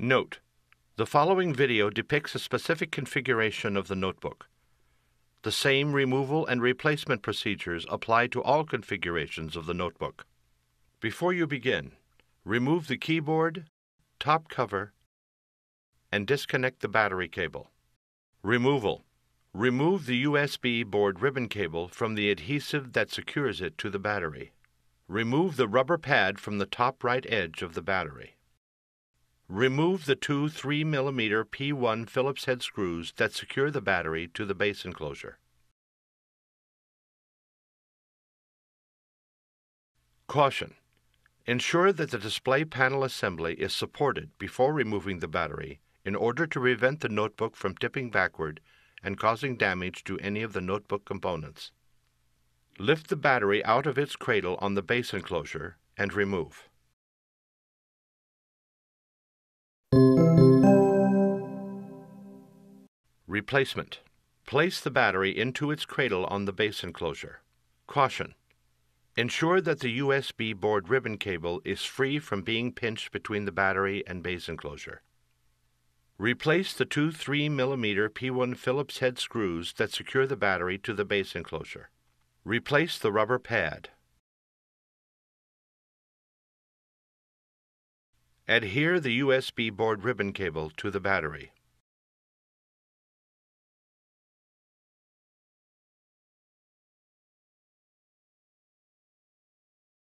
Note: the following video depicts a specific configuration of the notebook. The same removal and replacement procedures apply to all configurations of the notebook. Before you begin, remove the keyboard, top cover, and disconnect the battery cable. Removal: remove the USB board ribbon cable from the adhesive that secures it to the battery. Remove the rubber pad from the top right edge of the battery. Remove the two 3mm P1 Phillips head screws that secure the battery to the base enclosure. Caution: ensure that the display panel assembly is supported before removing the battery in order to prevent the notebook from tipping backward and causing damage to any of the notebook components. Lift the battery out of its cradle on the base enclosure and remove. Replacement: place the battery into its cradle on the base enclosure. Caution: ensure that the USB board ribbon cable is free from being pinched between the battery and base enclosure. Replace the two 3mm P1 Phillips head screws that secure the battery to the base enclosure. Replace the rubber pad. Adhere the USB board ribbon cable to the battery.